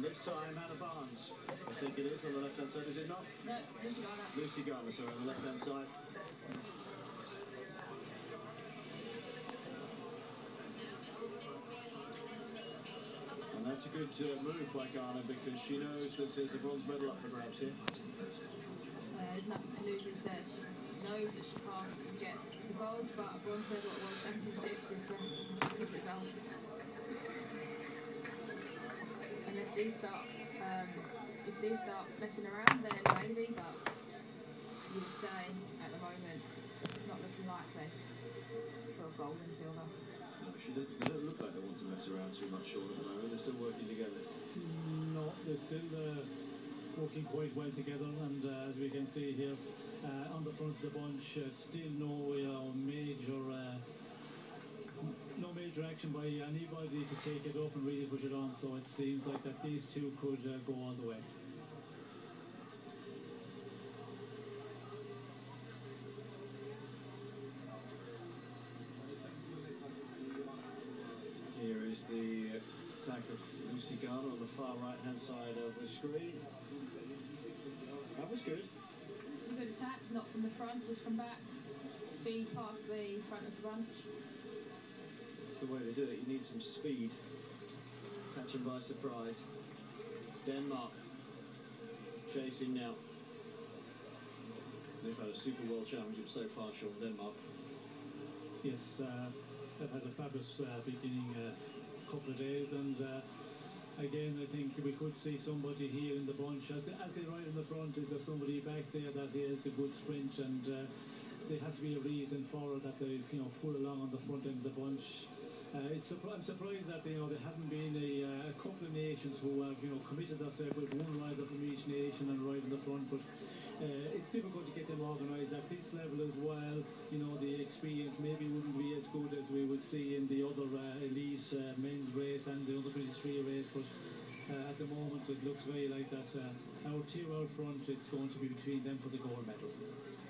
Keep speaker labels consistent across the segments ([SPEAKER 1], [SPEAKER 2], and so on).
[SPEAKER 1] And this time, Hannah Barnes, I think it is, on the left-hand side, is it not?
[SPEAKER 2] No, Lucy Garner.
[SPEAKER 1] Lucy Garner, sorry, on the left-hand side. And that's a good move by Garner, because she knows that there's a bronze medal up for grabs here.
[SPEAKER 2] There's nothing to lose, is there? She knows that she can't get the gold, but a bronze medal at World Championships is a good result. Unless these start, if these start messing around, then maybe, but you would say at the moment it's not looking likely for a gold and silver.
[SPEAKER 1] No, they don't look like they want to mess around too much, Sean, at the moment. They're still working together.
[SPEAKER 3] No, they're still working quite well together, and as we can see here on the front of the bunch, still no major action by anybody to take it up and really push it on, so it seems like that these two could go all the way.
[SPEAKER 1] Here is the attack of Lucy Garner on the far right-hand side of the screen. That was good.
[SPEAKER 2] It's a good attack, not from the front, just from back. Speed past the front of the bunch.
[SPEAKER 1] That's the way to do it. You need some speed. Catch them by surprise. Denmark chasing now. They've had a Super World Championship so far, Sean, Denmark.
[SPEAKER 3] Yes, they've had a fabulous beginning couple of days, and again, I think we could see somebody here in the bunch. As they ride in the front, is there somebody back there that has a good sprint, and there have to be a reason for it that they pull along on the front end of the bunch. I'm surprised that there haven't been a couple of nations who have committed themselves with one rider from each nation and ride in the front, but it's difficult to get them organised at this level as well. The experience maybe wouldn't be as good as we would see in the other elite men's race and the under 23 race, but at the moment it looks very like that our two out front, it's going to be between them for the gold medal.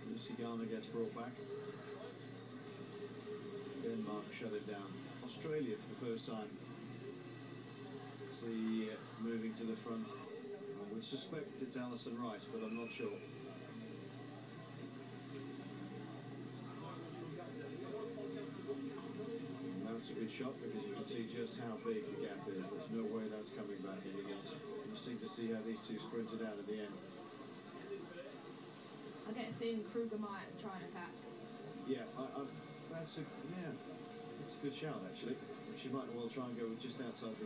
[SPEAKER 1] Lucy Garner gets brought back. Denmark shut it down. Australia for the first time. See, moving to the front. I would suspect it's Alison Rice, but I'm not sure. That's a good shot, because you can see just how big the gap is. There's no way that's coming back in again. Interesting to see how these two sprinted out at the end.
[SPEAKER 2] I get a feeling Kruger might try and attack.
[SPEAKER 1] Yeah, that's a good shout actually. She might well try and go just inside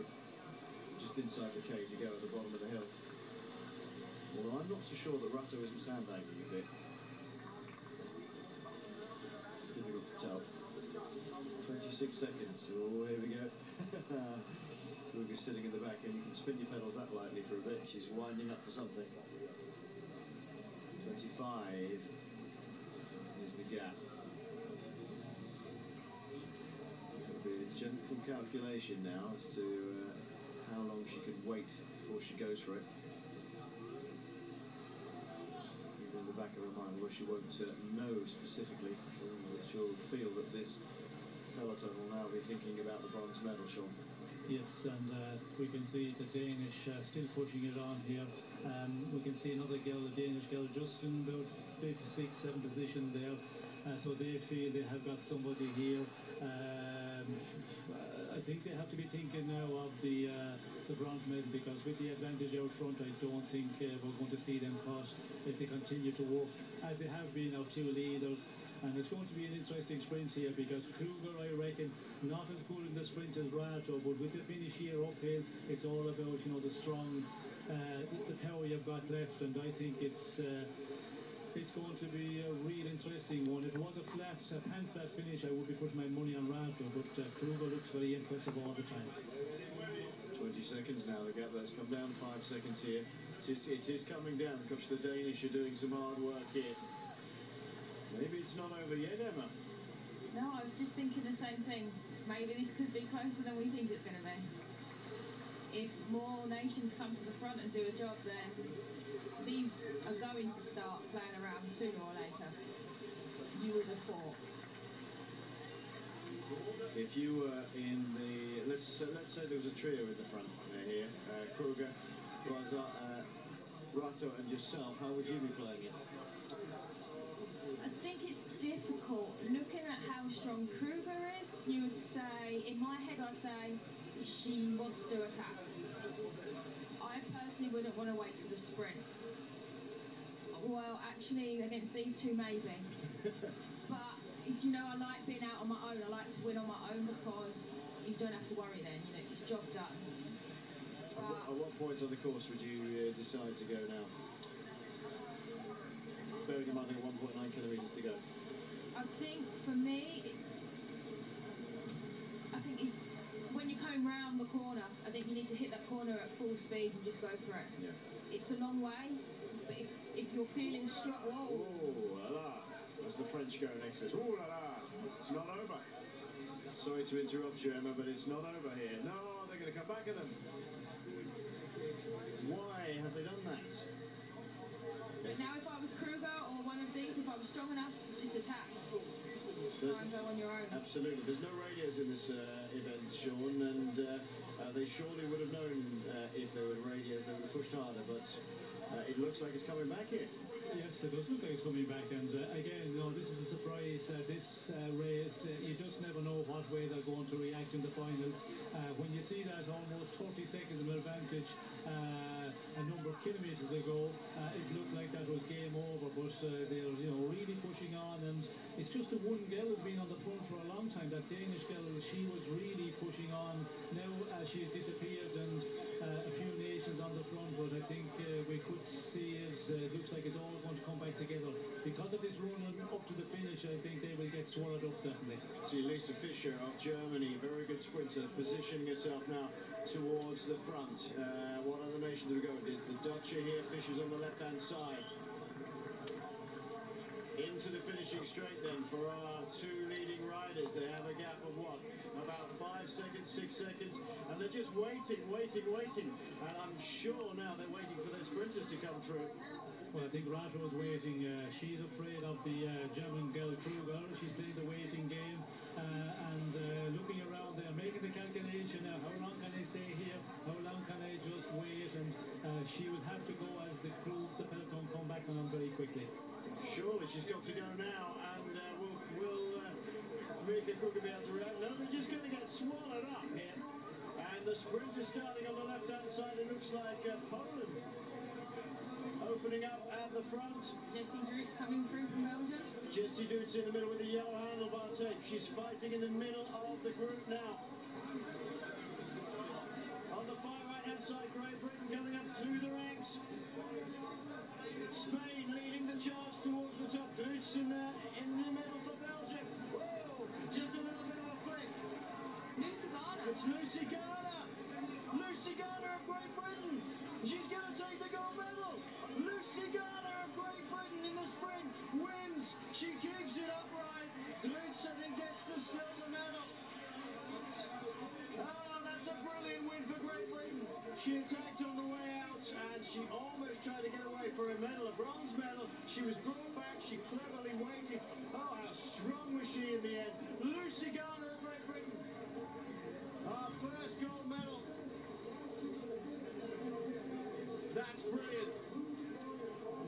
[SPEAKER 1] the K to go at the bottom of the hill. Although I'm not so sure that Ratto isn't sandbagging a bit. Difficult to tell. 26 seconds. Oh, here we go. Kruger's sitting in the back, and you can spin your pedals that lightly for a bit. She's winding up for something. 25 is the gap. It'll be a gentle calculation now as to how long she can wait before she goes for it. Even in the back of her mind, where she won't know specifically, but she'll feel that this peloton will now be thinking about the bronze medal, Sean.
[SPEAKER 3] Yes, and we can see the Danish still pushing it on here. We can see another girl, the Danish girl, just in about 5th, 6th, 7th position there. So they feel they have got somebody here. I think they have to be thinking now of the bronze medal, because with the advantage out front, I don't think we're going to see them caught if they continue to work as they have been, our two leaders. And it's going to be an interesting sprint here, because Kruger, I reckon, not as good in the sprint as Ratto, but with the finish here uphill, it's all about the strong, the power you've got left, and I think it's going to be a real interesting one. If it was a pan-flat finish, I would be putting my money on Ratto, but Kruger looks very impressive all the time.
[SPEAKER 1] 20 seconds now, the gap that's come down 5 seconds here. It is coming down, because the Danish are doing some hard work here. Maybe it's not over yet, Emma.
[SPEAKER 2] No, I was just thinking the same thing. Maybe this could be closer than we think it's going to be. If more nations come to the front and do a job, then these are going to start playing around sooner or later. You would have thought.
[SPEAKER 1] If you were in the let's say there was a trio in the front here, Kruger, Rato and yourself, how would you be playing it?
[SPEAKER 2] I think it's difficult. Looking at how strong Kruger is, you would say, in my head, I'd say she wants to attack. I personally wouldn't want to wait for the sprint. Well, actually, against these two, maybe. But, you know, I like being out on my own. I like to win on my own because you don't have to worry then. You know, it's job done.
[SPEAKER 1] At what point on the course would you decide to go now? Bearing in mind there are 1.9 kilometres to go.
[SPEAKER 2] I think for me, it's when you're coming round the corner, I think you need to hit that corner at full speed and just go for it.
[SPEAKER 1] Yeah.
[SPEAKER 2] It's a long way, but if you're feeling strong, whoa.
[SPEAKER 1] Oh la la, as the French go next to us. Oh la la, it's not over. Sorry to interrupt you, Emma, but it's not over here. No, they're going to come back at them. Why have they done that?
[SPEAKER 2] But now if I was Kruger or one of these, if I was strong enough, just attack. Try and go on your own.
[SPEAKER 1] Absolutely. There's no radios in this event, Sean, and they surely would have known if there were radios, they would have pushed harder, but it looks like it's coming back here.
[SPEAKER 3] Yes, it does look like it's coming back, and again, you know, this is a surprise. This race, you just never know what way they're going to react in the final. When you see that almost 30 seconds of advantage a number of kilometres ago, it looked like that was game over, but they're, you know, really pushing on, and it's just the one girl has been on the front for a long time. That Danish girl, she was really pushing on. Now she's disappeared, and a few nations on the front, but I think we could see it looks like it's all going to come back together. Because of this run up to the finish, I think they will get swallowed up, certainly.
[SPEAKER 1] See Lisa Fischer of Germany, very good sprinter, positioning herself now towards the front. What other nation do we go with? The Dutch are here, Fischer's on the left-hand side. Into the finishing straight then for our two leading riders. They have a gap of what? About 5 seconds, 6 seconds, and they're just waiting. And I'm sure now they're waiting for their sprinters to come through.
[SPEAKER 3] Well, I think Rato is waiting. She's afraid of the German girl Kruger. She's playing the waiting game and looking around there, making the calculation. How long can I stay here? How long can I just wait? And she will have to go as the peloton come back on very quickly.
[SPEAKER 1] Surely she's got to go now, and will Mika Kruger be able to react? No, they're just going to get swallowed up here. And the sprint is starting on the left-hand side. It looks like Poland opening up at the front.
[SPEAKER 2] Jessie Drut's coming through from Belgium.
[SPEAKER 1] Jessie Drut's in the middle with the yellow handlebar tape. She's fighting in the middle of the group now. On the far right-hand side, Great Britain coming up through the ranks. Spain leading the charge towards the top. Drut's in the middle for Belgium. Whoa! Just a little bit of a flick.
[SPEAKER 2] Lucy Garner.
[SPEAKER 1] It's Lucy Garner. Lucy Garner of Great Britain. She's going to take the gold medal. Lucy Garner of Great Britain in the sprint wins. She keeps it upright. Drut's, I think, gets the silver medal. Oh, that's a brilliant win for Great Britain. She attacked on the way out, and she almost tried to get away for a medal, a bronze medal. She was brought back. She cleverly waited. Oh, how strong was she in the end? Lucy Garner of Great Britain. Our first gold medal. That's brilliant.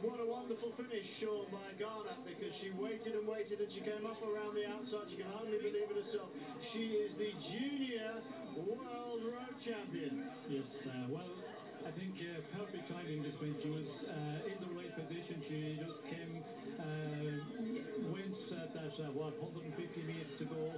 [SPEAKER 1] What a wonderful finish, Sean, by Garner, because she waited and waited, and she came up around the outside. She can hardly believe it herself. She is the junior world road champion.
[SPEAKER 3] Yes, well, I think perfect timing this win. She was in the right position. She just came, went at that, 150 meters to go,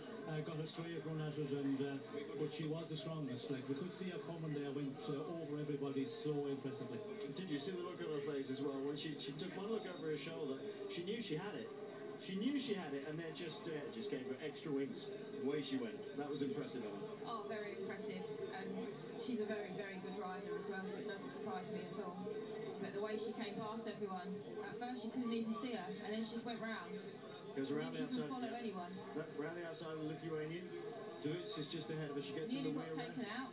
[SPEAKER 3] got a straight run at it, and but she was the strongest. Like, we could see her coming there, went over everybody so impressively.
[SPEAKER 1] Did you see the look on her face as well? When she took one look over her shoulder, she knew she had it. She knew she had it, and then just gave her extra wings. Away she went. That was impressive, Ellen.
[SPEAKER 2] Oh, very impressive. And she's a very, very good rider as well, so it doesn't surprise me at all. But the way she came past everyone, at first you couldn't even see her, and then she just went round.
[SPEAKER 1] Goes around the outside.
[SPEAKER 2] Follow anyone.
[SPEAKER 1] Round the outside of Lithuanian. Drut's is just ahead of her. She gets in the
[SPEAKER 2] Nearly got
[SPEAKER 1] wheel
[SPEAKER 2] taken out.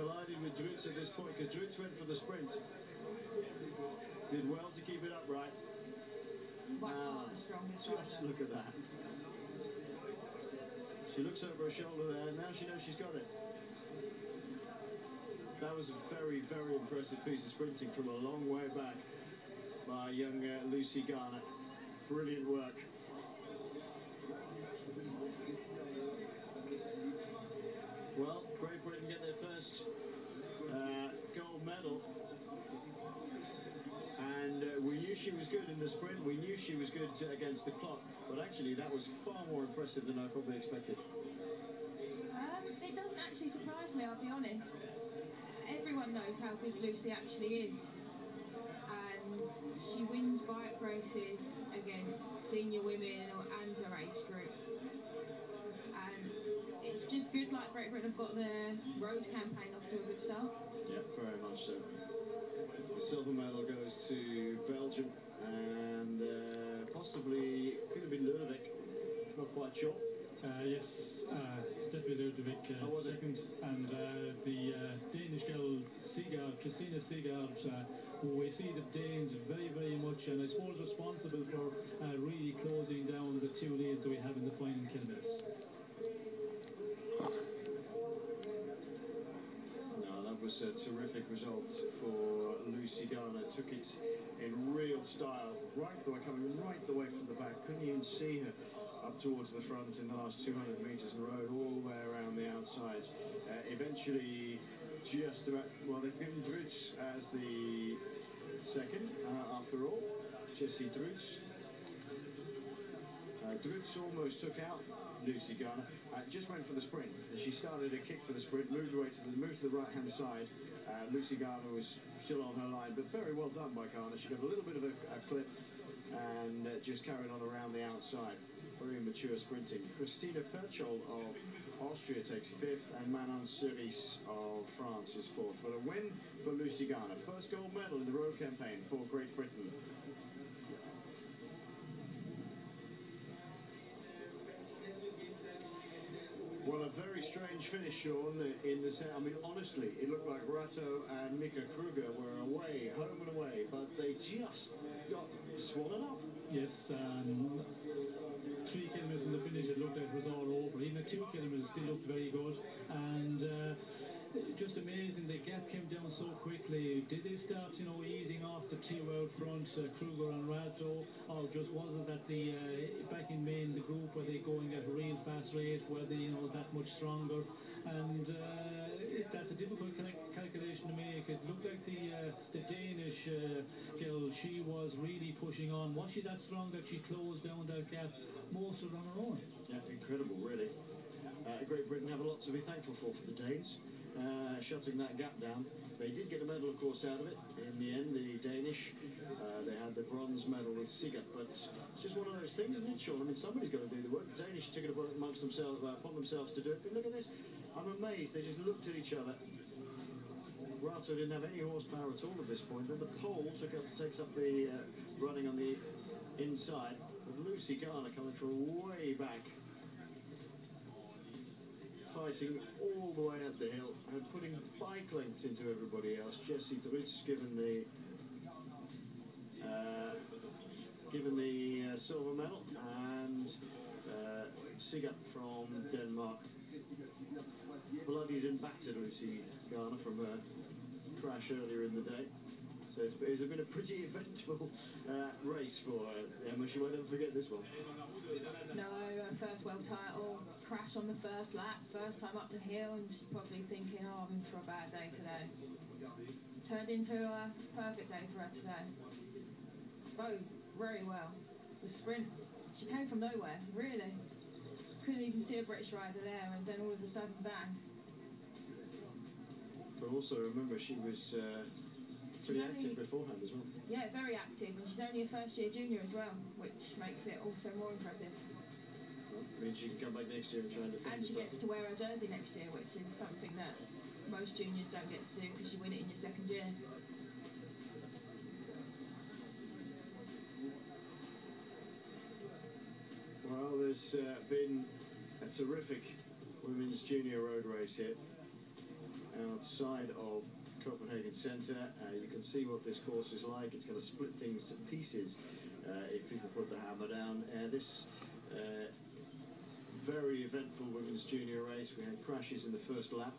[SPEAKER 1] Collided with Drut's at this point, because Drut's went for the sprint. Did well to keep it upright.
[SPEAKER 2] By far the strongest rider.
[SPEAKER 1] Just look at that. She looks over her shoulder there, and now she knows she's got it. That was a very, very impressive piece of sprinting from a long way back by young Lucy Garner. Brilliant work. Well, Great Britain get their first gold medal. And we knew she was good in the sprint. We knew she was good against the clock. But actually, that was far more impressive than I probably expected.
[SPEAKER 2] It doesn't actually surprise me, I'll be honest. Everyone knows how good Lucy actually is. And she wins bike races against senior women and her age group. And it's just good, like Great Britain have got their road campaign off to a good start.
[SPEAKER 1] Yeah, very much so. The silver medal goes to Belgium, and possibly could have been Ludovic, not quite sure.
[SPEAKER 3] Yes, it's definitely Ludovic second, and the Danish girl Christina Sigard, who we see the Danes very, very much, and I suppose responsible for really closing down the two leads that we have in the final kilometres.
[SPEAKER 1] Was a terrific result for Lucy Garner. Took it in real style, coming right the way from the back. Couldn't even see her up towards the front in the last 200 metres, and rode all the way around the outside. Eventually, just about, well, they've given Druits as the second after all. Jessie Druits. Druits almost took out Lucy Garner. Just went for the sprint, and she started a kick for the sprint, moved to the right-hand side. Lucy Garner was still on her line, but very well done by Garner. She got a little bit of a clip and just carried on around the outside. Very mature sprinting. Christina Perchol of Austria takes fifth, and Manon Cerise of France is fourth. But a win for Lucy Garner. First gold medal in the road campaign for Great Britain. Well, a very strange finish, Sean, in the set. I mean, honestly, it looked like Rato and Mika Kruger were away, home and away, but they just got swallowed up.
[SPEAKER 3] Yes, 3 kilometres in the finish, it looked like it was all over. Even at 2 kilometres, still looked very good. And just amazing, the gap came down so quickly. Did they start, easing off the two out front, Kruger and Rato, or just was it that the back in Maine, the group, were they going at a real fast rate, were they, that much stronger? And that's a difficult calculation to make. It looked like the Danish girl, she was really pushing on. Was she that strong that she closed down that gap most of it on her own?
[SPEAKER 1] Yeah, incredible, really. Great Britain have a lot to be thankful for the Danes, shutting that gap down. They did get a medal, of course, out of it. In the end, the Danish, they had the bronze medal with Sigurd, but it's just one of those things, isn't it, Sean? I mean, somebody's got to do the work. The Danish took it upon themselves to do it, but look at this. I'm amazed. They just looked at each other. Rato didn't have any horsepower at all at this point. Then the pole takes up the running on the inside, with Lucy Garner coming from way back, fighting all the way up the hill and putting bike lengths into everybody else. Jessie Druits given the silver medal, and Sigurd from Denmark bloodied and battered Lucy Garner from her crash earlier in the day. So it's been a pretty eventful race for her. Emma, she won't ever forget this one.
[SPEAKER 2] No, her first world title, crash on the first lap, first time up the hill, and she's probably thinking, oh, I'm in for a bad day today. Turned into a perfect day for her today. Rode very well. The sprint, she came from nowhere, really. Couldn't even see a British rider there, and then all of a sudden, bang.
[SPEAKER 1] But also remember, she was pretty active beforehand as well.
[SPEAKER 2] Yeah, very active, and she's only a first-year junior as well, which makes it also more impressive.
[SPEAKER 1] Well, means she can come back next year and try and defend.
[SPEAKER 2] And she gets to wear her jersey next year, which is something that most juniors don't get to do because you win it in your second year.
[SPEAKER 1] Well, there's been a terrific women's junior road race here outside of Copenhagen Centre. You can see what this course is like. It's going to split things to pieces if people put the hammer down. This very eventful women's junior race, we had crashes in the first lap.